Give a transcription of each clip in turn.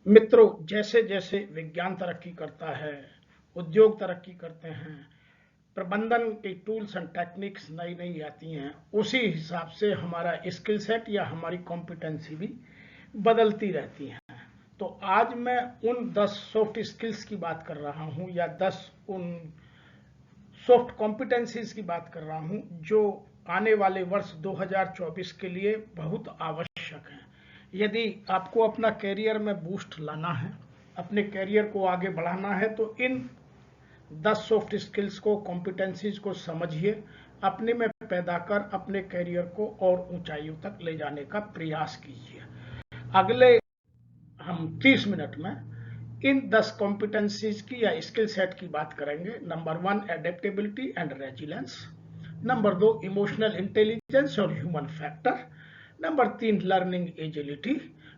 मित्रों, जैसे जैसे विज्ञान तरक्की करता है, उद्योग तरक्की करते हैं, प्रबंधन की टूल्स एंड टेक्निक्स नई नई आती हैं, उसी हिसाब से हमारा स्किल सेट या हमारी कॉम्पिटेंसी भी बदलती रहती है। तो आज मैं उन 10 सॉफ्ट स्किल्स की बात कर रहा हूं या 10 उन सॉफ्ट कॉम्पिटेंसीज की बात कर रहा हूं जो आने वाले वर्ष 2024 के लिए बहुत आवश्यक हैं। यदि आपको अपना कैरियर में बूस्ट लाना है, अपने कैरियर को आगे बढ़ाना है, तो इन 10 सॉफ्ट स्किल्स को, कॉम्पिटेंसीज को समझिए, अपने में पैदा कर अपने कैरियर को और ऊंचाइयों तक ले जाने का प्रयास कीजिए। अगले हम 30 मिनट में इन 10 कॉम्पिटेंसीज की या स्किल सेट की बात करेंगे। Number 1 adaptability and resilience, number 2 emotional intelligence और human factor, number 3 learning agility,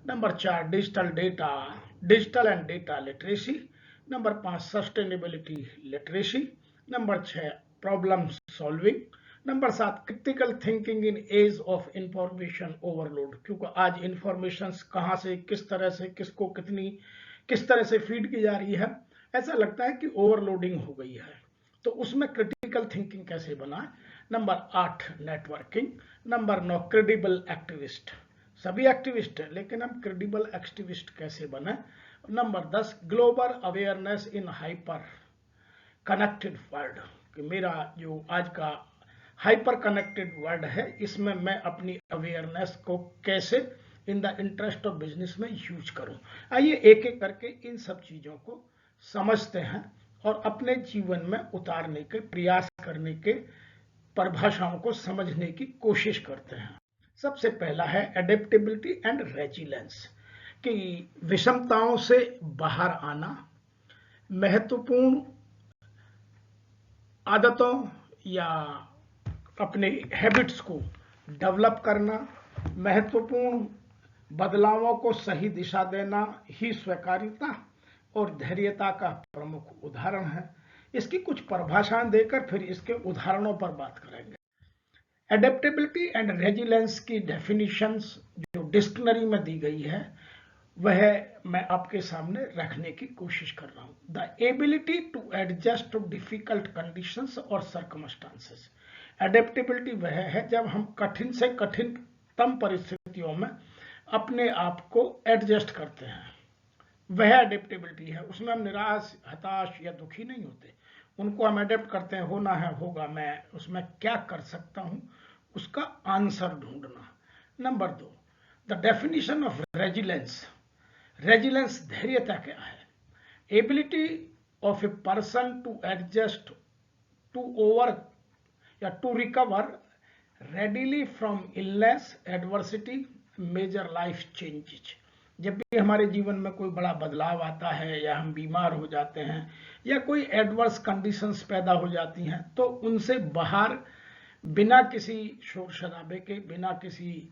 number 4 digital and data literacy, number 5 sustainability literacy, number 6 problem solving, number 7 critical thinking in age of information overload, क्योंकि आज information कहां से, किस तरह से, किसको कितनी, किस तरह से फीड की जा रही है, ऐसा लगता है कि ओवरलोडिंग हो गई है। तो उसमें क्रिटिकल थिंकिंग कैसे बनाए। Number 8 networking, number 9 credible activist, सभी एक्टिविस्ट है लेकिन हम क्रेडिबल एक्टिविस्ट कैसे बने। Number 10 global awareness in hyper connected world, कि मेरा जो आज का हाइपर कनेक्टेड वर्ल्ड है, इसमें मैं अपनी अवेयरनेस को कैसे in the interest of business में यूज करूं। आइए एक एक करके इन सब चीजों को समझते हैं और अपने जीवन में उतारने के प्रयास करने के, परिभाषाओं को समझने की कोशिश करते हैं। सबसे पहला है एडेप्टेबिलिटी एंड रेजिलेंस, कि विषमताओं से बाहर आना, महत्वपूर्ण आदतों या अपने हैबिट्स को डेवलप करना, महत्वपूर्ण बदलावों को सही दिशा देना ही स्वीकार्यता और धैर्यता का प्रमुख उदाहरण है। इसकी कुछ परिभाषाएं देकर फिर इसके उदाहरणों पर बात करेंगे। एडेप्टेबिलिटी एंड रेजिलेंस की डेफिनेशंस जो डिक्शनरी में दी गई है, वह मैं आपके सामने रखने की कोशिश कर रहा हूं। The ability to adjust to difficult conditions और सर्कमस्टांसेस। एडेप्टेबिलिटी वह है जब हम कठिन से कठिनतम परिस्थितियों में अपने आप को एडजस्ट करते हैं, वह एडेप्टेबिलिटी है। उसमें हम निराश, हताश या दुखी नहीं होते, उनको हम एडेप्ट करते हैं, होना है होगा, मैं उसमें क्या कर सकता हूं, उसका आंसर ढूंढना। Number 2 the definition of resilience. Resilience धैर्यता क्या है। Ability of a person to adjust, to over या to recover readily from illness, adversity, major life changes. जब भी हमारे जीवन में कोई बड़ा बदलाव आता है या हम बीमार हो जाते हैं या कोई एडवर्स कंडीशंस पैदा हो जाती हैं, तो उनसे बाहर बिना किसी शोर शराबे के, बिना किसी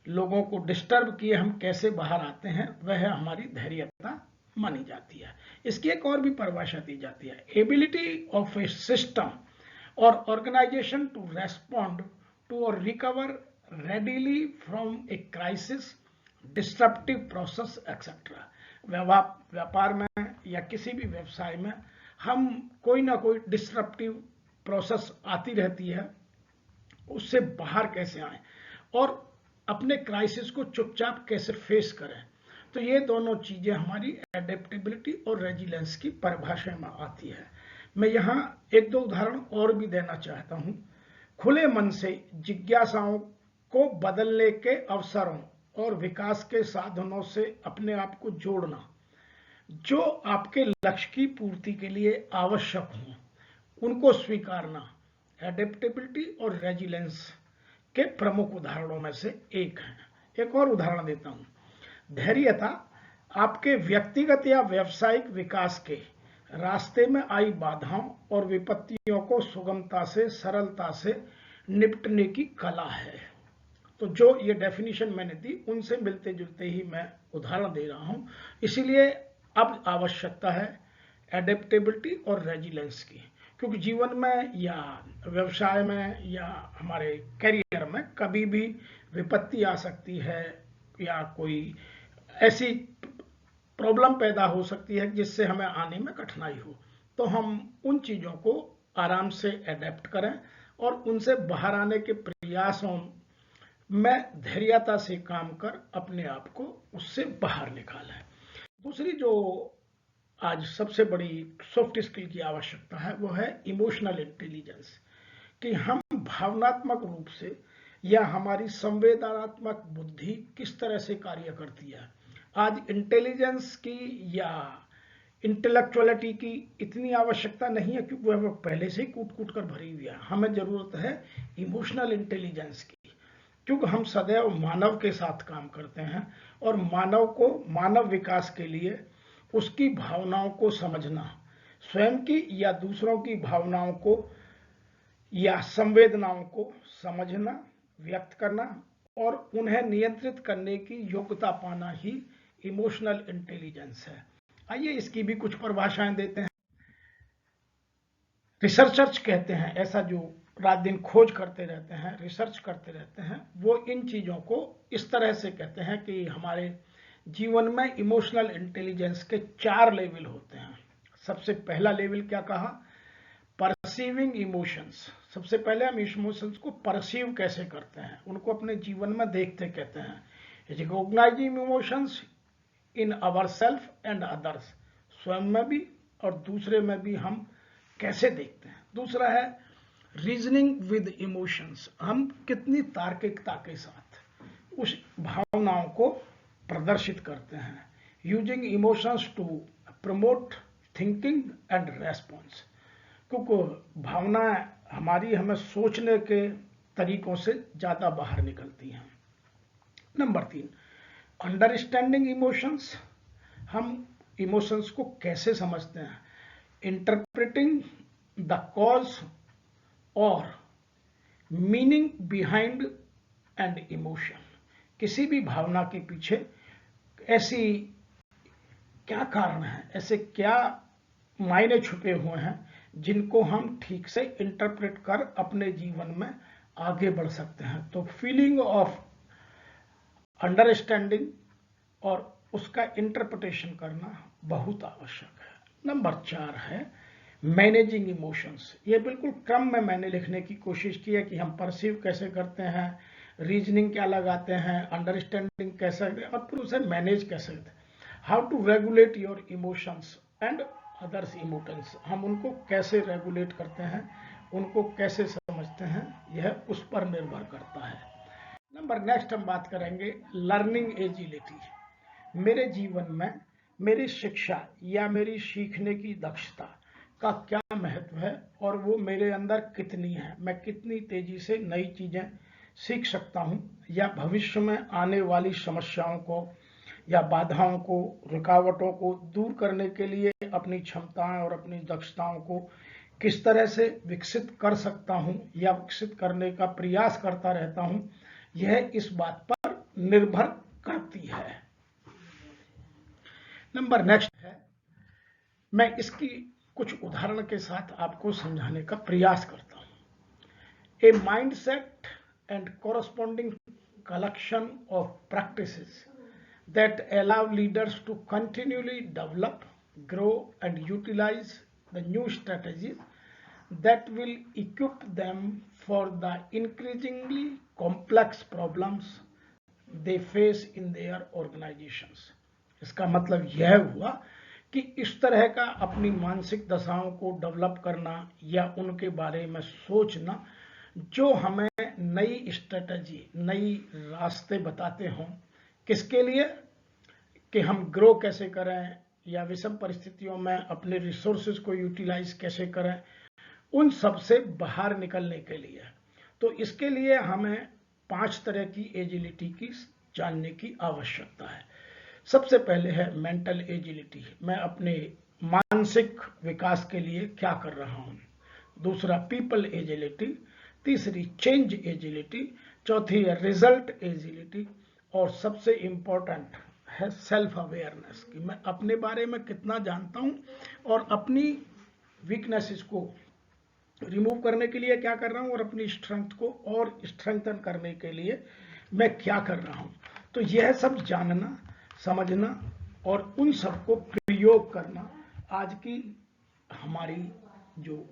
लोगों को डिस्टर्ब किए हम कैसे बाहर आते हैं, वह हमारी धैर्यता मानी जाती है। इसकी एक और भी परिभाषा दी जाती है, एबिलिटी ऑफ ए सिस्टम और ऑर्गेनाइजेशन टू रेस्पॉन्ड टू और recover readily from a crisis, disruptive process etcetera. व्यापार में या किसी भी व्यवसाय में हम कोई ना कोई डिस्ट्रप्टिव प्रोसेस आती रहती है, उससे बाहर कैसे आए और अपने क्राइसिस को चुपचाप कैसे फेस करें। तो ये दोनों चीजें हमारी एडेप्टेबिलिटी और रेजिलेंस की परिभाषा में आती है। मैं यहाँ एक दो उदाहरण और भी देना चाहता हूं। खुले मन से जिज्ञासाओं को बदलने के अवसरों और विकास के साधनों से अपने आप को जोड़ना, जो आपके लक्ष्य की पूर्ति के लिए आवश्यक हों उनको स्वीकारना, एडेप्टेबिलिटी और रेजिलेंस के प्रमुख उदाहरणों में से एक है। एक और उदाहरण देता हूं। धैर्यता आपके व्यक्तिगत या व्यावसायिक विकास के रास्ते में आई बाधाओं और विपत्तियों को सुगमता से, सरलता से निपटने की कला है। तो जो ये डेफिनेशन मैंने दी, उनसे मिलते जुलते ही मैं उदाहरण दे रहा हूं। इसीलिए अब आवश्यकता है एडेप्टेबिलिटी और रेजिलेंस की, क्योंकि जीवन में या व्यवसाय में या हमारे करियर में कभी भी विपत्ति आ सकती है या कोई ऐसी प्रॉब्लम पैदा हो सकती है जिससे हमें आने में कठिनाई हो, तो हम उन चीज़ों को आराम से अडेप्ट करें और उनसे बाहर आने के प्रयासों में धैर्यता से काम कर अपने आप को उससे बाहर निकालें। दूसरी जो आज सबसे बड़ी सॉफ्ट स्किल की आवश्यकता है वो है इमोशनल इंटेलिजेंस, कि हम भावनात्मक रूप से या हमारी संवेदनात्मक बुद्धि किस तरह से कार्य करती है। आज इंटेलिजेंस की या इंटेलेक्चुअलिटी की इतनी आवश्यकता नहीं है क्योंकि वह पहले से ही कूट कूट कर भरी हुई है। हमें जरूरत है इमोशनल इंटेलिजेंस की, क्योंकि हम सदैव मानव के साथ काम करते हैं और मानव को मानव विकास के लिए उसकी भावनाओं को समझना, स्वयं की या दूसरों की भावनाओं को या संवेदनाओं को समझना, व्यक्त करना और उन्हें नियंत्रित करने की योग्यता पाना ही इमोशनल इंटेलिजेंस है। आइए इसकी भी कुछ परिभाषाएं देते हैं। रिसर्चर्स कहते हैं, ऐसा जो रात दिन खोज करते रहते हैं, रिसर्च करते रहते हैं, वो इन चीज़ों को इस तरह से कहते हैं कि हमारे जीवन में इमोशनल इंटेलिजेंस के 4 लेवल होते हैं। सबसे पहला लेवल क्या कहा? Perceiving emotions. सबसे पहले हम इमोशंस को परसीव कैसे करते हैं, उनको अपने जीवन में देखते कहते हैं। Recognising emotions in our self and others, स्वयं में भी और दूसरे में भी हम कैसे देखते हैं। दूसरा है रीजनिंग विद इमोशंस, हम कितनी तार्किकता के साथ उस भावनाओं को प्रदर्शित करते हैं। Using emotions to promote thinking and response, क्योंकि भावनाएं हमारी हमें सोचने के तरीकों से ज़्यादा बाहर निकलती हैं। नंबर 3, अंडरस्टैंडिंग इमोशंस, हम इमोशंस को कैसे समझते हैं। इंटरप्रेटिंग द कॉज और मीनिंग बिहाइंड एंड इमोशन, किसी भी भावना के पीछे ऐसी क्या कारण है, ऐसे क्या मायने छुपे हुए हैं जिनको हम ठीक से इंटरप्रेट कर अपने जीवन में आगे बढ़ सकते हैं। तो फीलिंग ऑफ अंडरस्टैंडिंग और उसका इंटरप्रिटेशन करना बहुत आवश्यक है। नंबर 4 है मैनेजिंग इमोशंस। ये बिल्कुल क्रम में मैंने लिखने की कोशिश की है कि हम परसीव कैसे करते हैं, रीजनिंग क्या लगाते हैं, अंडरस्टैंडिंग कैसे और फिर उसे मैनेज कैसे करते हैं। How to regulate your emotions and others emotions, हम उनको कैसे रेगुलेट करते हैं, उनको कैसे समझते हैं, यह उस पर निर्भर करता है। नंबर नेक्स्ट हम बात करेंगे लर्निंग एजिलिटी। मेरे जीवन में मेरी शिक्षा या मेरी सीखने की दक्षता का क्या महत्व है और वो मेरे अंदर कितनी है, मैं कितनी तेजी से नई चीजें सीख सकता हूं या भविष्य में आने वाली समस्याओं को या बाधाओं को, रुकावटों को दूर करने के लिए अपनी क्षमताएं और अपनी दक्षताओं को किस तरह से विकसित कर सकता हूं या विकसित करने का प्रयास करता रहता हूं, यह इस बात पर निर्भर करती है। नंबर नेक्स्ट है, मैं इसकी कुछ उदाहरण के साथ आपको समझाने का प्रयास करता हूं। A mindset and corresponding collection of practices that allow leaders to continually develop, grow and utilize the new strategies that will equip them for the increasingly complex problems they face in their organizations. इसका मतलब यह हुआ कि इस तरह का अपनी मानसिक दशाओं को डेवलप करना या उनके बारे में सोचना जो हमें नई स्ट्रेटजी, नई रास्ते बताते हों, किसके लिए, कि हम ग्रो कैसे करें या विषम परिस्थितियों में अपने रिसोर्सेज को यूटिलाइज कैसे करें, उन सब से बाहर निकलने के लिए। तो इसके लिए हमें 5 तरह की एजिलिटी की जानने की आवश्यकता है। सबसे पहले है मेंटल एजिलिटी, मैं अपने मानसिक विकास के लिए क्या कर रहा हूं। दूसरा पीपल एजिलिटी, तीसरी चेंज एजिलिटी, चौथी है रिजल्ट एजिलिटी और सबसे इंपॉर्टेंट है सेल्फ अवेयरनेस, कि मैं अपने बारे में कितना जानता हूं और अपनी वीकनेसेस को रिमूव करने के लिए क्या कर रहा हूं और अपनी स्ट्रेंथ को और स्ट्रेंथन करने के लिए मैं क्या कर रहा हूं। तो यह सब जानना, समझना और उन सबको प्रयोग करना आज की हमारी जो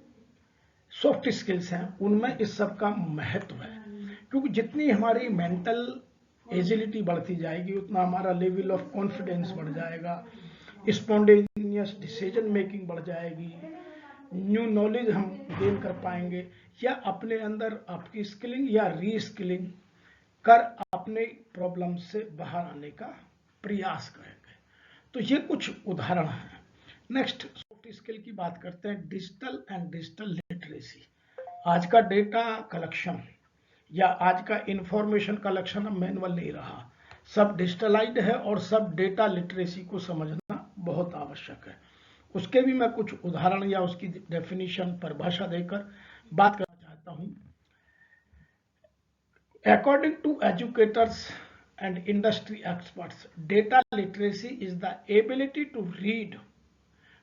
सॉफ्ट स्किल्स हैं उनमें इस सब का महत्व है। क्योंकि जितनी हमारी मेंटल एजिलिटी बढ़ती जाएगी उतना हमारा लेवल ऑफ कॉन्फिडेंस बढ़ जाएगा, स्पॉन्टेनियस डिसीजन मेकिंग बढ़ जाएगी, न्यू नॉलेज हम गेन कर पाएंगे, या अपने अंदर आपकी स्किलिंग या रीस्किलिंग कर अपने प्रॉब्लम से बाहर आने का प्रयास करेंगे। तो ये कुछ उदाहरण हैं। नेक्स्ट सॉफ्ट स्किल की बात करते हैं, डिजिटल एंड डिजिटल लिटरेसी। आज का डेटा कलेक्शन या आज का इंफॉर्मेशन कलेक्शन अब मैनुअल नहीं रहा, सब डिजिटलाइज्ड है और सब डेटा लिटरेसी को समझना बहुत आवश्यक है। उसके भी मैं कुछ उदाहरण या उसकी डेफिनेशन परिभाषा देकर बात करना चाहता हूं। According to educators and industry experts, data literacy is the ability to read,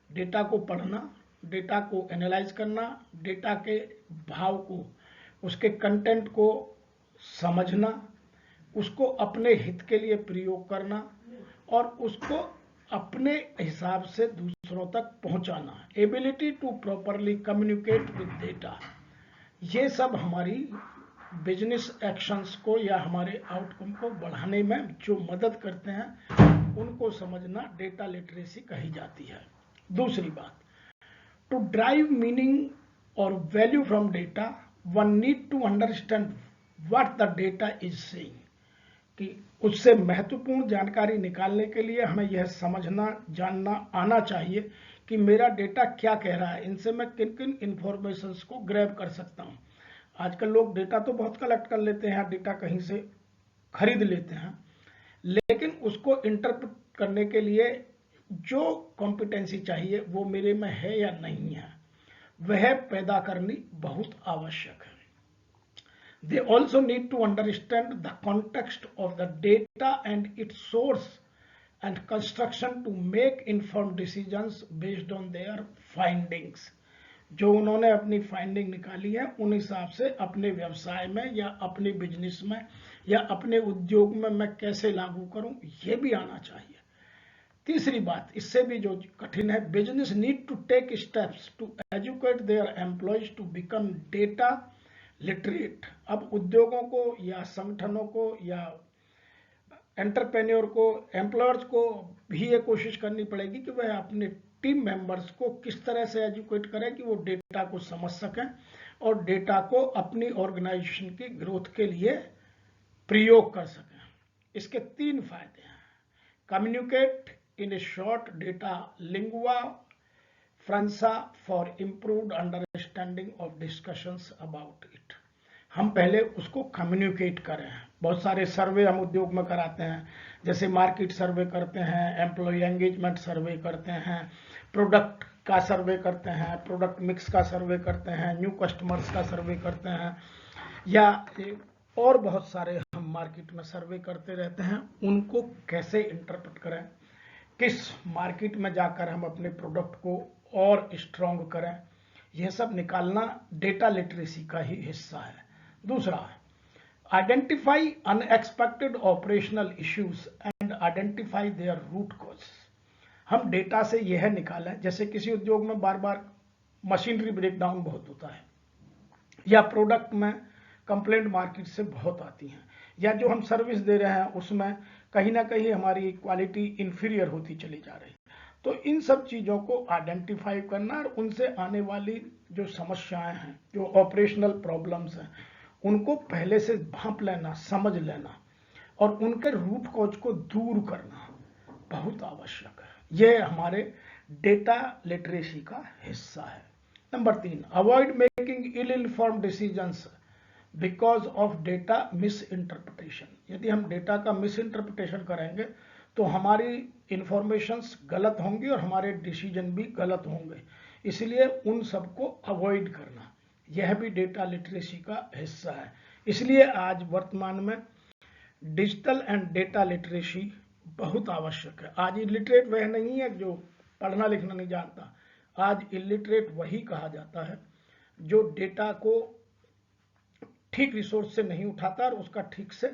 data को पढ़ना, डेटा को एनालाइज करना, डेटा के भाव को, उसके कंटेंट को समझना, उसको अपने हित के लिए प्रयोग करना और उसको अपने हिसाब से दूसरों तक पहुंचाना। Ability to properly communicate with data, ये सब हमारी बिजनेस एक्शंस को या हमारे आउटकम को बढ़ाने में जो मदद करते हैं उनको समझना डेटा लिटरेसी कही जाती है। दूसरी बात, टू ड्राइव मीनिंग और value from data one need to understand what the data is saying, कि उससे महत्वपूर्ण जानकारी निकालने के लिए हमें यह समझना जानना आना चाहिए कि मेरा डेटा क्या कह रहा है, इनसे मैं किन किन इंफॉर्मेशंस को ग्रैब कर सकता हूं। आजकल लोग डेटा तो बहुत कलेक्ट कर लेते हैं, डेटा कहीं से खरीद लेते हैं, लेकिन उसको इंटरप्रेट करने के लिए जो कॉम्पिटेंसी चाहिए वो मेरे में है या नहीं है, वह पैदा करनी बहुत आवश्यक है। They also need to understand the context of the data and its source and construction to make informed decisions based on their findings. जो उन्होंने अपनी फाइंडिंग निकाली है उन हिसाब से अपने व्यवसाय में या अपने बिजनेस में या अपने उद्योग में मैं कैसे लागू करूं, यह भी आना चाहिए। तीसरी बात, इससे भी जो कठिन है, business need to take steps to educate their employees to become data literate. अब उद्योगों को या संगठनों को या एंटरप्रेन्योर को, एम्प्लॉयर्स को भी ये कोशिश करनी पड़ेगी कि वह अपने टीम मेंबर्स को किस तरह से एजुकेट करें कि वो डेटा को समझ सकें और डेटा को अपनी ऑर्गेनाइजेशन की ग्रोथ के लिए प्रयोग कर सकें। इसके 3 फायदे हैं। Communicate in A short data lingua François for improved understanding of discussions about it. हम पहले उसको कम्युनिकेट करें। बहुत सारे सर्वे हम उद्योग में कराते हैं, जैसे मार्केट सर्वे करते हैं, एम्प्लॉय एंगेजमेंट सर्वे करते हैं, प्रोडक्ट का सर्वे करते हैं, प्रोडक्ट मिक्स का सर्वे करते हैं, न्यू कस्टमर्स का सर्वे करते हैं, या और बहुत सारे हम मार्केट में सर्वे करते रहते हैं। उनको कैसे इंटरप्रेट करें, किस मार्केट में जाकर हम अपने प्रोडक्ट को और स्ट्रॉन्ग करें, यह सब निकालना डेटा लिटरेसी का ही हिस्सा है। दूसरा, identify unexpected operational issues and identify their root cause. हम डेटा से यह निकालें, जैसे किसी उद्योग में बार बार मशीनरी ब्रेकडाउन बहुत होता है, या प्रोडक्ट में कंप्लेंट मार्केट से बहुत आती हैं, या जो हम सर्विस दे रहे हैं उसमें कहीं ना कहीं हमारी क्वालिटी इंफीरियर होती चली जा रही है। तो इन सब चीज़ों को आइडेंटिफाई करना और उनसे आने वाली जो समस्याएं हैं, जो ऑपरेशनल प्रॉब्लम्स हैं, उनको पहले से भांप लेना, समझ लेना और उनके रूट कॉज को दूर करना बहुत आवश्यक है। यह हमारे डेटा लिटरेसी का हिस्सा है। Number 3, avoid making ill informed decisions because of data misinterpretation. यदि हम डेटा का मिस इंटरप्रिटेशन करेंगे तो हमारी इंफॉर्मेशंस गलत होंगी और हमारे डिसीजन भी गलत होंगे, इसलिए उन सबको अवॉइड करना यह भी डेटा लिटरेसी का हिस्सा है। इसलिए आज वर्तमान में डिजिटल एंड डेटा लिटरेसी बहुत आवश्यक है। आज इलिटरेट वह नहीं है जो पढ़ना लिखना नहीं जानता, आज इलिटरेट वही कहा जाता है जो डेटा को ठीक रिसोर्स से नहीं उठाता और उसका ठीक से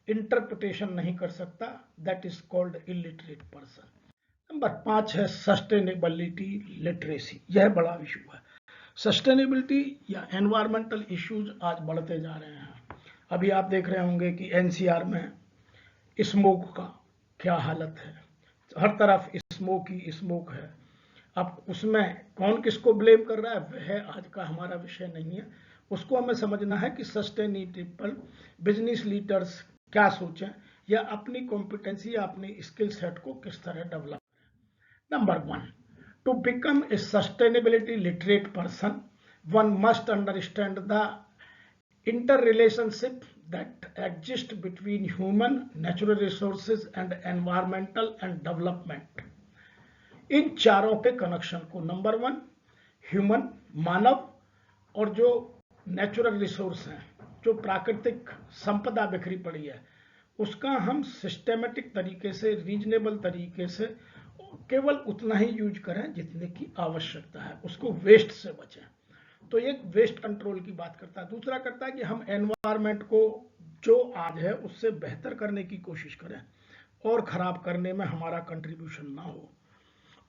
इंटरप्रिटेशन नहीं कर सकता, that is called illiterate person. Number 5 है सस्टेनेबिलिटी लिटरेसी। यह बड़ा इशू है। सस्टेनेबिलिटी या एनवायरमेंटल इश्यूज आज बढ़ते जा रहे हैं। अभी आप देख रहे होंगे कि एनसीआर में स्मोक का क्या हालत है, हर तरफ स्मोक ही स्मोक है। अब उसमें कौन किसको ब्लेम कर रहा है वह आज का हमारा विषय नहीं है। उसको हमें समझना है कि सस्टेनेबल बिजनेस लीडर्स क्या सोचें या अपनी कॉम्पिटेंसी या अपनी स्किल सेट को किस तरह develop. Number 1, to become a sustainability literate person, one must understand the interrelationship that exists between human, natural resources and environmental and development. इन चारों के कनेक्शन को, नंबर 1 ह्यूमन मानव और जो नेचुरल रिसोर्स हैं, जो प्राकृतिक संपदा बिखरी पड़ी है, उसका हम सिस्टेमेटिक तरीके से, रीजनेबल तरीके से केवल उतना ही यूज करें जितने की आवश्यकता है, उसको वेस्ट से बचें। तो ये वेस्ट कंट्रोल की बात करता है। दूसरा करता है कि हम एनवायरनमेंट को जो आज है उससे बेहतर करने की कोशिश करें और खराब करने में हमारा कंट्रीब्यूशन ना हो।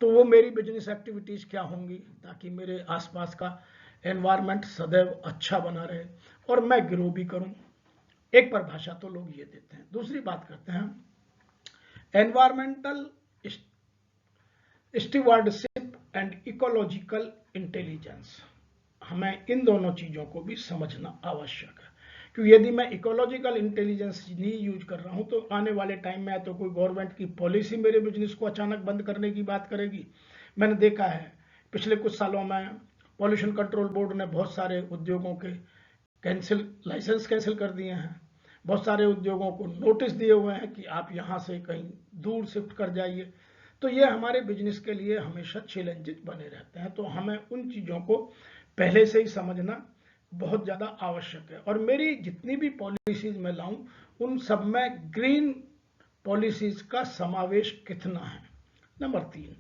तो वो मेरी बिजनेस एक्टिविटीज क्या होंगी ताकि मेरे आसपास का एनवायरनमेंट सदैव अच्छा बना रहे और मैं ग्रो भी करूं। एक परिभाषा तो लोग ये देते हैं। दूसरी बात करते हैं environmental stewardship and ecological intelligence. हमें इन दोनों चीजों को भी समझना आवश्यक है, क्योंकि यदि मैं इकोलॉजिकल इंटेलिजेंस नहीं यूज कर रहा हूं तो आने वाले टाइम में तो कोई गवर्नमेंट की पॉलिसी मेरे बिजनेस को अचानक बंद करने की बात करेगी। मैंने देखा है पिछले कुछ सालों में पॉल्यूशन कंट्रोल बोर्ड ने बहुत सारे उद्योगों के लाइसेंस कैंसिल कर दिए हैं। बहुत सारे उद्योगों को नोटिस दिए हुए हैं कि आप यहां से कहीं दूर शिफ्ट कर जाइए। तो ये हमारे बिजनेस के लिए हमेशा चैलेंजेस बने रहते हैं। तो हमें उन चीजों को पहले से ही समझना बहुत ज्यादा आवश्यक है। और मेरी जितनी भी पॉलिसीज मैं लाऊं उन सब में ग्रीन पॉलिसीज का समावेश कितना है। Number 3,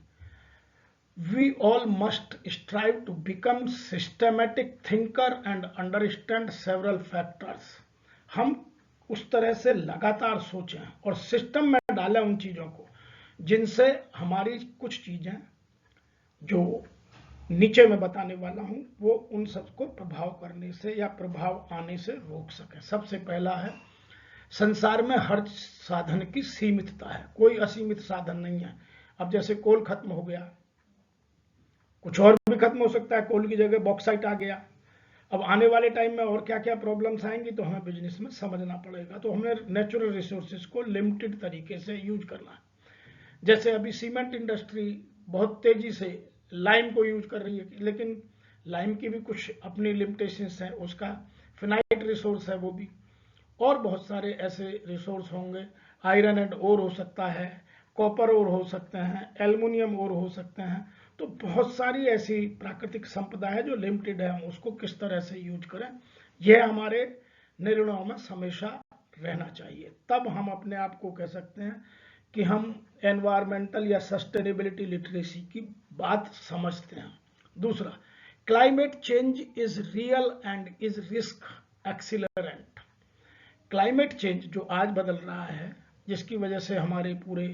we all must strive to become systematic thinker and understand several factors. हम उस तरह से लगातार सोचें और सिस्टम में डालें उन चीजों को जिनसे हमारी कुछ चीजें जो नीचे मैं बताने वाला हूं वो उन सबको प्रभाव करने से या प्रभाव आने से रोक सके। सबसे पहला है संसार में हर साधन की सीमितता है, कोई असीमित साधन नहीं है। अब जैसे कोल खत्म हो गया, कुछ और भी खत्म हो सकता है, कोल की जगह बॉक्साइट आ गया। अब आने वाले टाइम में और क्या क्या प्रॉब्लम्स आएंगी तो हमें बिजनेस में समझना पड़ेगा। तो हमें नेचुरल रिसोर्सेज को लिमिटेड तरीके से यूज करना है। जैसे अभी सीमेंट इंडस्ट्री बहुत तेजी से लाइम को यूज कर रही है, लेकिन लाइम की भी कुछ अपनी लिमिटेशंस हैं, उसका फिनाइट रिसोर्स है वो भी, और बहुत सारे ऐसे रिसोर्स होंगे। आयरन एंड ओर हो सकता है, कॉपर ओर हो सकते हैं, एल्युमिनियम ओर हो सकते हैं। तो बहुत सारी ऐसी प्राकृतिक संपदा है जो लिमिटेड है, हम उसको किस तरह से यूज करें यह हमारे निर्णयों में हमेशा रहना चाहिए। तब हम अपने आप को कह सकते हैं कि हम एनवायरमेंटल या सस्टेनेबिलिटी लिटरेसी की बात समझते हैं। दूसरा, climate change is real and is risk accelerant. Climate change जो आज बदल रहा है, जिसकी वजह से हमारे पूरे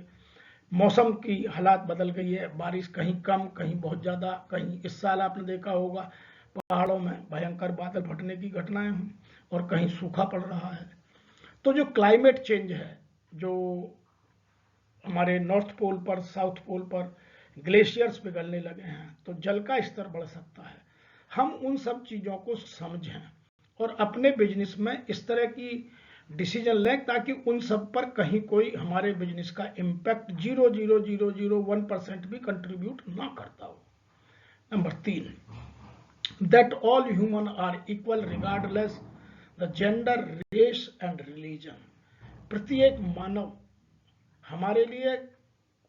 मौसम की हालात बदल गई है, बारिश कहीं कम कहीं बहुत ज्यादा, कहीं इस साल आपने देखा होगा पहाड़ों में भयंकर बादल फटने की घटनाएं हुई और कहीं सूखा पड़ रहा है। तो जो क्लाइमेट चेंज है, जो हमारे नॉर्थ पोल पर, साउथ पोल पर ग्लेशियर्स पिघलने लगे हैं, तो जल का स्तर बढ़ सकता है। हम उन सब चीजों को समझें और अपने बिजनेस में इस तरह की डिसीजन लें ताकि उन सब पर कहीं कोई हमारे बिजनेस का इम्पैक्ट 0.0001% भी कंट्रीब्यूट ना करता हो। Number 3, that all human are equal regardless the gender, race and religion. प्रत्येक मानव हमारे लिए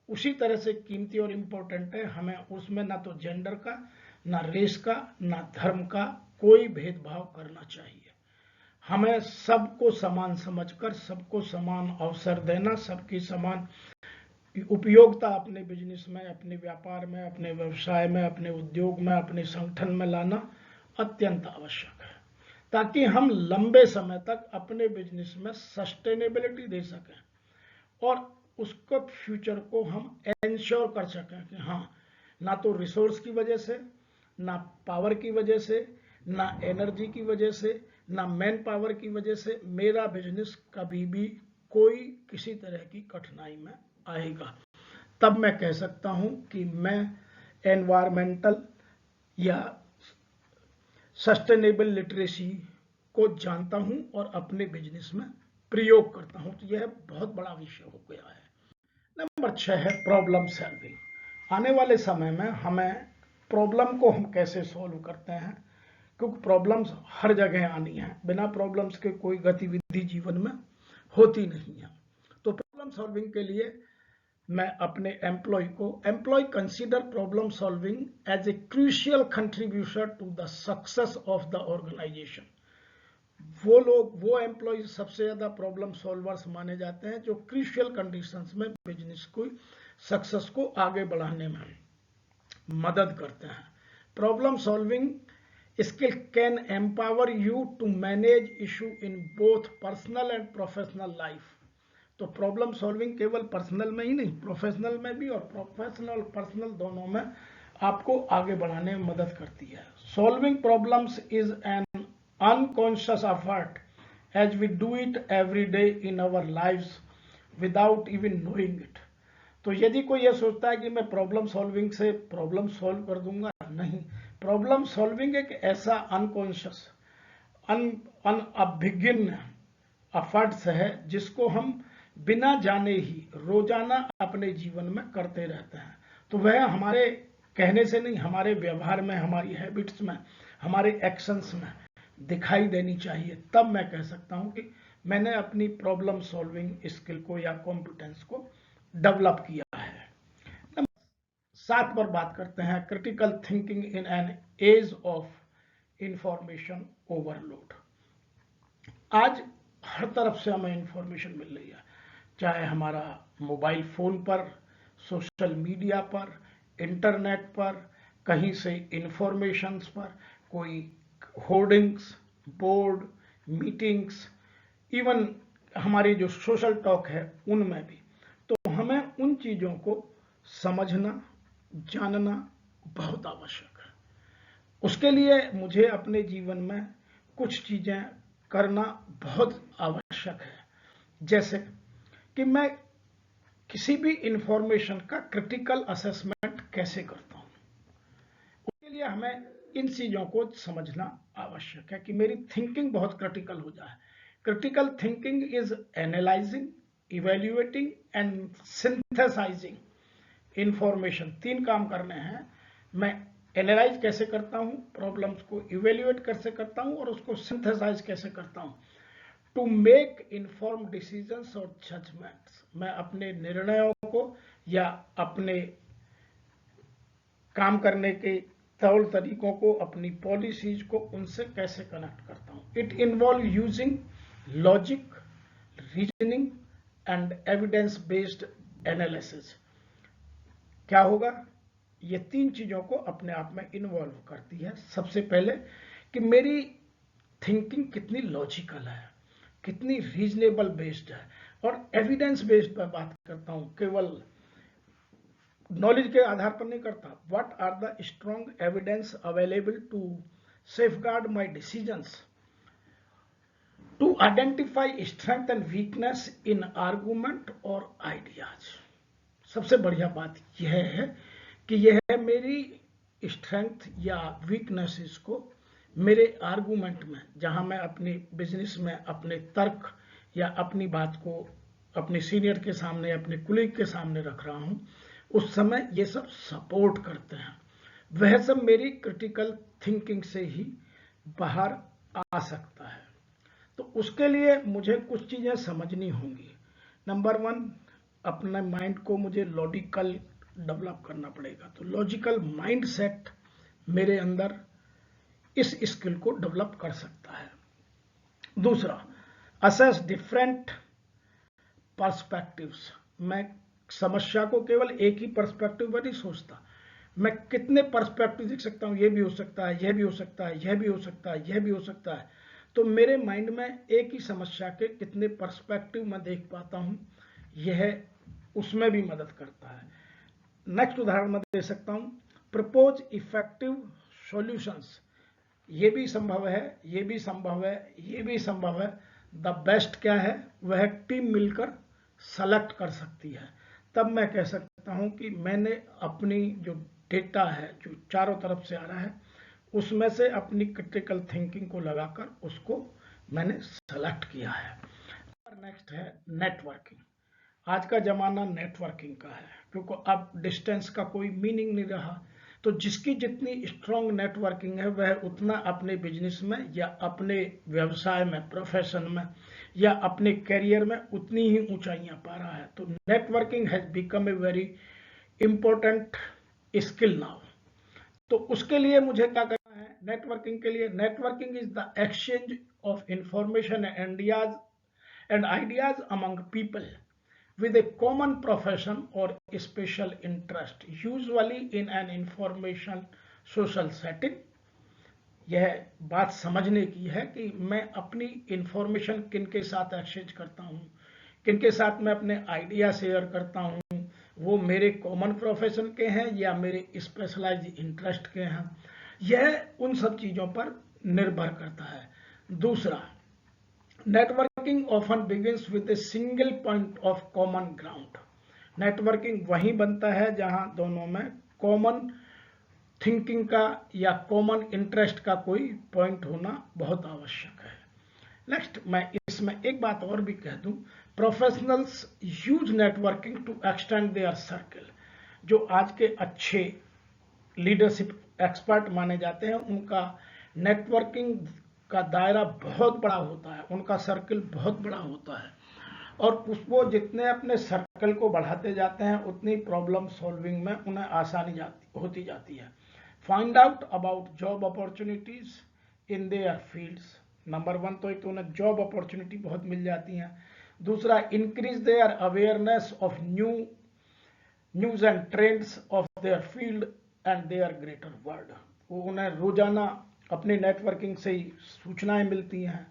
उसी तरह से कीमती और इम्पोर्टेंट है। हमें उसमें ना तो जेंडर का, ना रेस का, ना धर्म का कोई भेदभाव करना चाहिए। हमें सबको समान समझकर सबको समान अवसर देना, सबकी समान उपयोगिता अपने बिजनेस में, अपने व्यापार में, अपने व्यवसाय में, अपने उद्योग में, अपने संगठन में लाना अत्यंत आवश्यक है, ताकि हम लंबे समय तक अपने बिजनेस में सस्टेनेबिलिटी दे सकें और उसको फ्यूचर को हम इंश्योर कर सकें कि हाँ, ना तो रिसोर्स की वजह से, ना पावर की वजह से, ना एनर्जी की वजह से, ना मैन पावर की वजह से मेरा बिजनेस कभी भी कोई किसी तरह की कठिनाई में आएगा। तब मैं कह सकता हूं कि मैं एनवायरमेंटल या सस्टेनेबल लिटरेसी को जानता हूं और अपने बिजनेस में प्रयोग करता हूं। तो यह बहुत बड़ा विषय हो गया है। नंबर 6 है प्रॉब्लम सॉल्विंग। आने वाले समय में हमें प्रॉब्लम को हम कैसे सॉल्व करते हैं, क्योंकि प्रॉब्लम्स हर जगह आनी है, बिना प्रॉब्लम्स के कोई गतिविधि जीवन में होती नहीं है। तो प्रॉब्लम सॉल्विंग के लिए मैं अपने employ consider problem solving as a crucial contribution to the success of the organisation. वो एम्प्लॉय सबसे ज्यादा प्रॉब्लम सॉल्वर्स माने जाते हैं जो क्रूशियल कंडीशंस में बिजनेस को सक्सेस को आगे बढ़ाने में मदद करते हैं। Problem solving skill can empower you to manage issue in both personal and professional life. तो प्रॉब्लम सॉल्विंग केवल पर्सनल में ही नहीं, प्रोफेशनल में भी, और प्रोफेशनल पर्सनल दोनों में आपको आगे बढ़ाने में मदद करती है। Solving problems is an unconscious effort as we do it every day in our lives without even knowing it। तो यदि कोई यह सोचता है कि मैं प्रॉब्लम सॉल्विंग से प्रॉब्लम सॉल्व कर दूंगा, नहीं, प्रॉब्लम सॉल्विंग एक ऐसा अनकॉन्शियस अनभिज्ञ एफर्ट्स है जिसको हम बिना जाने ही रोजाना अपने जीवन में करते रहते हैं। तो वह हमारे कहने से नहीं, हमारे व्यवहार में, हमारी हैबिट्स में, हमारे एक्शंस में दिखाई देनी चाहिए। तब मैं कह सकता हूं कि मैंने अपनी प्रॉब्लम सॉल्विंग स्किल को या कॉम्पिटेंस को डेवलप किया है। नंबर 7 पर बात करते हैं critical thinking in an age of information overload. आज हर तरफ से हमें इंफॉर्मेशन मिल रही है, चाहे हमारा मोबाइल फोन पर, सोशल मीडिया पर, इंटरनेट पर, कहीं से इंफॉर्मेशंस पर, कोई होर्डिंग्स, बोर्ड, मीटिंग्स, इवन हमारी जो सोशल टॉक है उनमें भी। तो हमें उन चीजों को समझना, जानना बहुत आवश्यक है। उसके लिए मुझे अपने जीवन में कुछ चीजें करना बहुत आवश्यक है, जैसे कि मैं किसी भी इंफॉर्मेशन का क्रिटिकल असेसमेंट कैसे करता हूं। उसके लिए हमें इन चीजों को समझना आवश्यक है कि मेरी थिंकिंग बहुत क्रिटिकल हो जाए। Critical thinking is analysing, evaluating and synthesising information. 3 काम करने हैं। मैं एनालाइज कैसे करता हूं, प्रॉब्लम्स को इवेल्युएट कैसे करता हूं और उसको सिंथेसाइज कैसे करता हूं टू मेक इन्फॉर्म डिसीजंस और जजमेंट्स। मैं अपने निर्णयों को या अपने काम करने के तौर तरीकों को, अपनी पॉलिसीज को उनसे कैसे कनेक्ट करता हूं। It involve using logic, reasoning and evidence based analysis. क्या होगा, ये 3 चीजों को अपने आप में इन्वॉल्व करती है। सबसे पहले कि मेरी थिंकिंग कितनी लॉजिकल है, कितनी रीजनेबल बेस्ड है, और एविडेंस बेस्ड पर बात करता हूं, केवल नॉलेज के आधार पर नहीं करता। What are the strong evidence available to safeguard my decisions, to identify strength and weakness in argument और आइडियाज। सबसे बढ़िया बात यह है कि यह मेरी स्ट्रेंथ या वीकनेसेस को मेरे आर्गुमेंट में, जहां मैं अपने बिजनेस में अपने तर्क या अपनी बात को अपने सीनियर के सामने, अपने कुलीग के सामने रख रहा हूं, उस समय ये सब सपोर्ट करते हैं। वह सब मेरी क्रिटिकल थिंकिंग से ही बाहर आ सकता है। तो उसके लिए मुझे कुछ चीजें समझनी होंगी। नंबर 1, अपने माइंड को मुझे लॉजिकल डेवलप करना पड़ेगा। तो लॉजिकल माइंडसेट मेरे अंदर इस स्किल को डेवलप कर सकता है। दूसरा, असेस डिफरेंट पर्सपेक्टिव्स। मैं समस्या को केवल एक ही पर्सपेक्टिव पर नहीं सोचता, मैं कितने पर्सपेक्टिव देख सकता हूं। यह भी हो सकता है, यह भी हो सकता है, यह भी हो सकता है, यह भी हो सकता है। तो मेरे माइंड में एक ही समस्या के कितने पर्सपेक्टिव मैं देख पाता हूं, यह उसमें भी मदद करता है। नेक्स्ट उदाहरण मैं दे सकता हूं, प्रपोज इफेक्टिव सॉल्यूशंस। ये भी संभव है, ये भी संभव है, ये भी संभव है। द बेस्ट क्या है, वह टीम मिलकर सेलेक्ट कर सकती है। तब मैं कह सकता हूं कि मैंने अपनी जो डेटा है जो चारों तरफ से आ रहा है उसमें से अपनी क्रिटिकल थिंकिंग को लगाकर उसको मैंने सेलेक्ट किया है। और नेक्स्ट है नेटवर्किंग। आज का जमाना नेटवर्किंग का है, क्योंकि अब डिस्टेंस का कोई मीनिंग नहीं रहा। तो जिसकी जितनी स्ट्रांग नेटवर्किंग है वह उतना अपने बिजनेस में या अपने व्यवसाय में, प्रोफेशन में या अपने करियर में उतनी ही ऊंचाइयां पा रहा है। तो networking has become a very important skill now. तो उसके लिए मुझे क्या करना है, नेटवर्किंग के लिए, networking is the exchange of information and ideas among people with a common profession or special interest, usually in an information social setting। यह बात समझने की है कि मैं अपनी इंफॉर्मेशन किन के साथ एक्सचेंज करता हूं, किन के साथ मैं अपने आइडिया शेयर करता हूं, वो मेरे कॉमन प्रोफेशन के हैं या मेरे स्पेशलाइज इंटरेस्ट के हैं। यह उन सब चीजों पर निर्भर करता है। दूसरा, networking often begins with a single point of common ground. Networking वहीं बनता है जहां दोनों में कॉमन थिंकिंग का या कॉमन इंटरेस्ट का कोई पॉइंट होना बहुत आवश्यक है। नेक्स्ट, मैं इसमें एक बात और भी कह दूं, professionals use networking to extend their circle. जो आज के अच्छे लीडरशिप एक्सपर्ट माने जाते हैं उनका नेटवर्किंग का दायरा बहुत बड़ा होता है, उनका सर्कल बहुत बड़ा होता है, और वो जितने अपने सर्कल को बढ़ाते जाते हैं उतनी प्रॉब्लम सॉल्विंग में उन्हें आसानी होती जाती है। Find out about job opportunities in their fields. Number 1 तो एक तो उन्हें जॉब अपॉर्चुनिटी बहुत मिल जाती हैं। दूसरा, increase their awareness of news and trends of their field and their greater world. वो उन्हें रोजाना अपनी नेटवर्किंग से ही सूचनाएं मिलती हैं,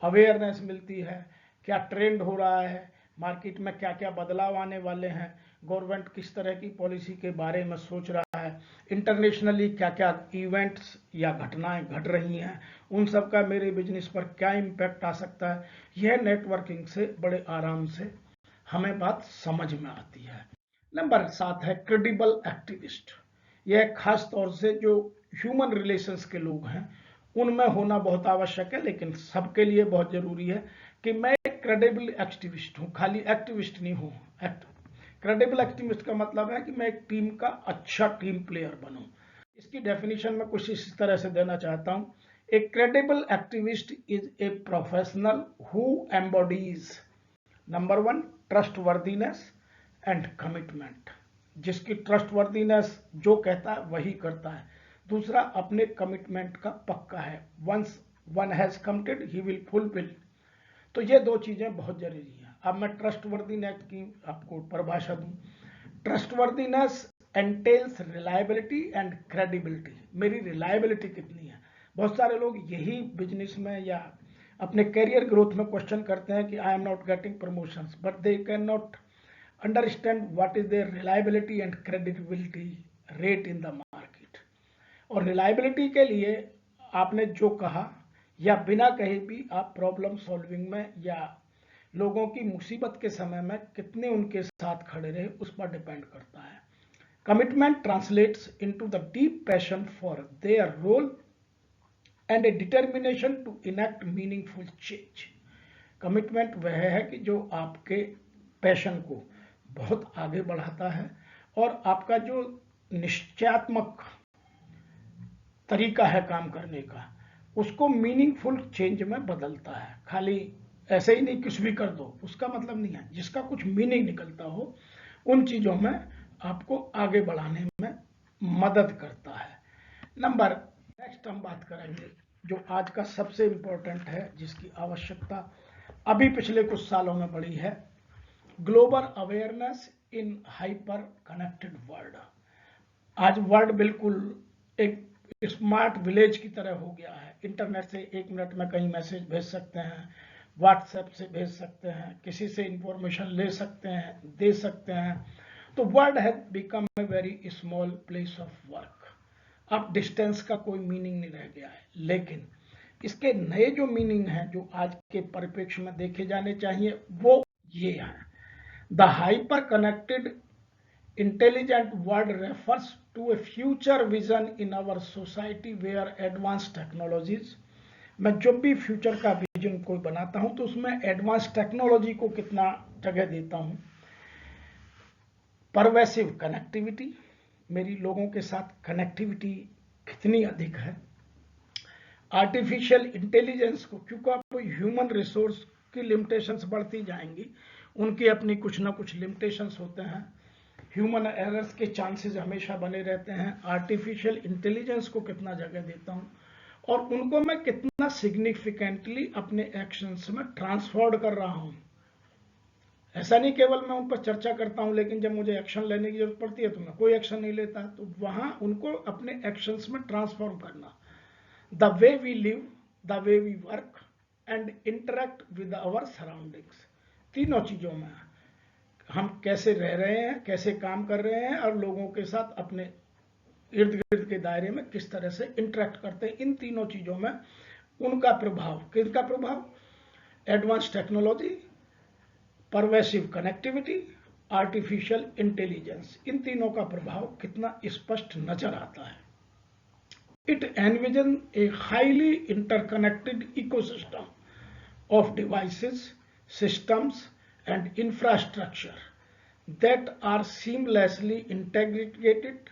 अवेयरनेस मिलती है, क्या ट्रेंड हो रहा है मार्केट में, क्या क्या बदलाव आने वाले हैं, गवर्नमेंट किस तरह की पॉलिसी के बारे में सोच रहा है, इंटरनेशनली क्या क्या इवेंट्स या घटनाएं घट रही हैं, उन सब का मेरे बिजनेस पर क्या इम्पैक्ट आ सकता है। यह नेटवर्किंग से बड़े आराम से हमें बात समझ में आती है। नंबर 7 है क्रेडिबल एक्टिविस्ट। यह खास तौर से जो ह्यूमन रिलेशंस के लोग हैं उनमें होना बहुत आवश्यक है, लेकिन सबके लिए बहुत जरूरी है कि मैं एक क्रेडिबल एक्टिविस्ट हूं, खाली एक्टिविस्ट नहीं हूं। क्रेडिबल एक्टिविस्ट का मतलब है कि मैं एक टीम का अच्छा टीम प्लेयर बनूं। इसकी डेफिनेशन मैं कुछ इस तरह से देना चाहता हूं, a credible activist is a professional who embodies number 1 trustworthiness and commitment. जिसकी ट्रस्टवर्दीनेस जो कहता है वही करता है। दूसरा, अपने कमिटमेंट का पक्का है, once one has committed he will fulfil. तो ये दो चीजें बहुत जरूरी हैं। अब मैं ट्रस्टवर्दीनेस की आपको परिभाषा दूं। Trustworthiness एंटेल्स reliability and credibility. मेरी रिलायबिलिटी कितनी है। बहुत सारे लोग यही बिजनेस में या अपने करियर ग्रोथ में क्वेश्चन करते हैं कि I am not getting promotions, but they can not understand what is their reliability and credibility rate in the market. और रिलायबिलिटी के लिए आपने जो कहा या बिना कहे भी आप प्रॉब्लम सॉल्विंग में या लोगों की मुसीबत के समय में कितने उनके साथ खड़े रहे उस पर डिपेंड करता है। Commitment translates into the deep passion for their role and a determination to enact meaningful change. Commitment वह है कि जो आपके पैशन को बहुत आगे बढ़ाता है और आपका जो निश्चयात्मक तरीका है काम करने का उसको मीनिंगफुल चेंज में बदलता है। खाली ऐसे ही नहीं कुछ भी कर दो, उसका मतलब नहीं है। जिसका कुछ मीनिंग निकलता हो उन चीजों में आपको आगे बढ़ाने में मदद करता है। नेक्स्ट हम बात करेंगे जो आज का सबसे इंपॉर्टेंट है, जिसकी आवश्यकता अभी पिछले कुछ सालों में बढ़ी है, global awareness in hyper connected world. आज वर्ल्ड बिल्कुल एक स्मार्ट विलेज की तरह हो गया है। इंटरनेट से 1 मिनट में कहीं मैसेज भेज सकते हैं, व्हाट्सएप से भेज सकते हैं, किसी से इंफॉर्मेशन ले सकते हैं, दे सकते हैं। तो world has become a very small place of work. अब डिस्टेंस का कोई मीनिंग नहीं रह गया है, लेकिन इसके नए जो मीनिंग हैं जो आज के परिप्रेक्ष्य में देखे जाने चाहिए वो ये है। The hyper connected intelligent world refers to a future vision in our society where advance technologies. मैं जब भी फ्यूचर का विजन कोई बनाता हूं तो उसमें एडवांस टेक्नोलॉजी को कितना जगह देता हूं। परवेसिव कनेक्टिविटी, मेरी लोगों के साथ कनेक्टिविटी कितनी अधिक है। आर्टिफिशियल इंटेलिजेंस को, क्योंकि आपको ह्यूमन रिसोर्स की लिमिटेशंस बढ़ती जाएंगी, उनकी अपनी कुछ ना कुछ लिमिटेशंस होते हैं, ह्यूमन एरर्स के चांसेस हमेशा बने रहते हैं। आर्टिफिशियल इंटेलिजेंस को कितना जगह देता हूं और उनको मैं कितना सिग्निफिकेंटली अपने एक्शंस में ट्रांसफॉर्म कर रहा हूं। ऐसा नहीं केवल मैं उन पर चर्चा करता हूं लेकिन जब मुझे एक्शन लेने की जरूरत पड़ती है तो मैं कोई एक्शन नहीं लेता, तो वहां उनको अपने एक्शंस में ट्रांसफॉर्म करना। The way we live, the way we work and interact with our surroundings, तीनों चीजों में हम कैसे रह रहे हैं, कैसे काम कर रहे हैं और लोगों के साथ अपने इर्द गिर्द के दायरे में किस तरह से इंटरेक्ट करते हैं। इन तीनों चीजों में उनका प्रभाव, किसका प्रभाव? Advance technology, pervasive connectivity, artificial intelligence, इन तीनों का प्रभाव कितना स्पष्ट नजर आता है। It envisions a highly interconnected ecosystem of devices, systems, and infrastructure that are seamlessly integrated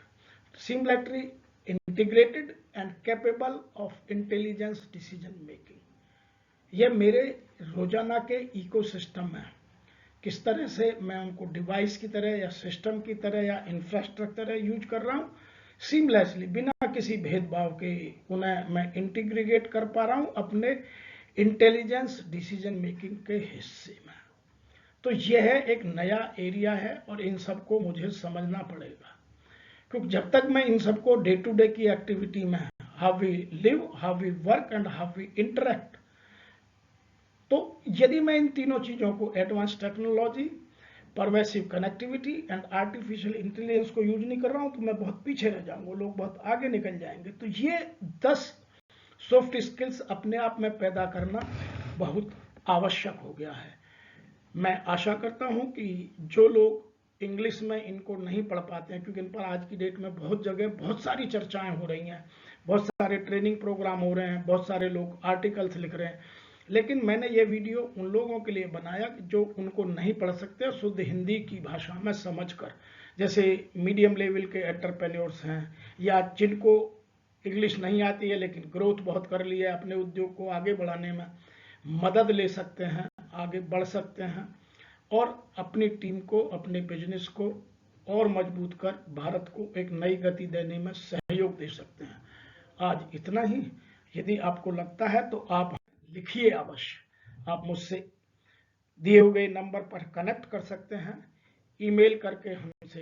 and capable of intelligence decision making. ये मेरे रोजाना के इकोसिस्टम में किस तरह से मैं उनको डिवाइस की तरह या सिस्टम की तरह या इंफ्रास्ट्रक्चर यूज कर रहा हूं, सीमलेसली, बिना किसी भेदभाव के उन्हें मैं इंटीग्रेट कर पा रहा हूं अपने इंटेलिजेंस डिसीजन मेकिंग के हिस्से में। तो यह एक नया एरिया है और इन सबको मुझे समझना पड़ेगा, क्योंकि जब तक मैं इन सबको डे टू डे की एक्टिविटी में, how we live, how we work and how we interact, तो यदि मैं इन तीनों चीजों को, advance technology, pervasive connectivity and artificial intelligence को यूज नहीं कर रहा हूं तो मैं बहुत पीछे रह जाऊंगा, लोग बहुत आगे निकल जाएंगे। तो ये 10 सॉफ्ट स्किल्स अपने आप में पैदा करना बहुत आवश्यक हो गया है। मैं आशा करता हूं कि जो लोग इंग्लिश में इनको नहीं पढ़ पाते हैं, क्योंकि इन पर आज की डेट में बहुत जगह बहुत सारी चर्चाएं हो रही हैं, बहुत सारे ट्रेनिंग प्रोग्राम हो रहे हैं, बहुत सारे लोग आर्टिकल्स लिख रहे हैं, लेकिन मैंने ये वीडियो उन लोगों के लिए बनाया जो उनको नहीं पढ़ सकते, शुद्ध हिंदी की भाषा में समझकर, जैसे मीडियम लेवल के एंटरप्रेन्योर्स हैं या जिनको इंग्लिश नहीं आती है लेकिन ग्रोथ बहुत कर लिया है, अपने उद्योग को आगे बढ़ाने में मदद ले सकते हैं, आगे बढ़ सकते हैं और अपनी टीम को, अपने बिजनेस को और मजबूत कर भारत को एक नई गति देने में सहयोग दे सकते हैं। आज इतना ही। यदि आपको लगता है तो आप लिखिए अवश्य। आप मुझसे दिए हुए नंबर पर कनेक्ट कर सकते हैं, ईमेल करके हमसे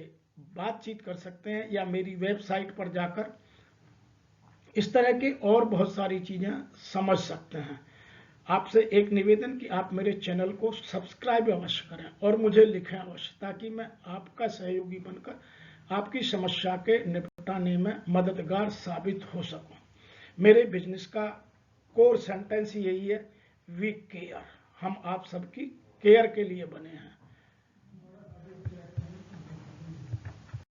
बातचीत कर सकते हैं या मेरी वेबसाइट पर जाकर इस तरह की और बहुत सारी चीजें समझ सकते हैं। आपसे एक निवेदन कि आप मेरे चैनल को सब्सक्राइब अवश्य करें और मुझे लिखें अवश्य, ताकि मैं आपका सहयोगी बनकर आपकी समस्या के निपटाने में मददगार साबित हो सकूं। मेरे बिजनेस का कोर सेंटेंस यही है, वी केयर, हम आप सबकी केयर के लिए बने हैं।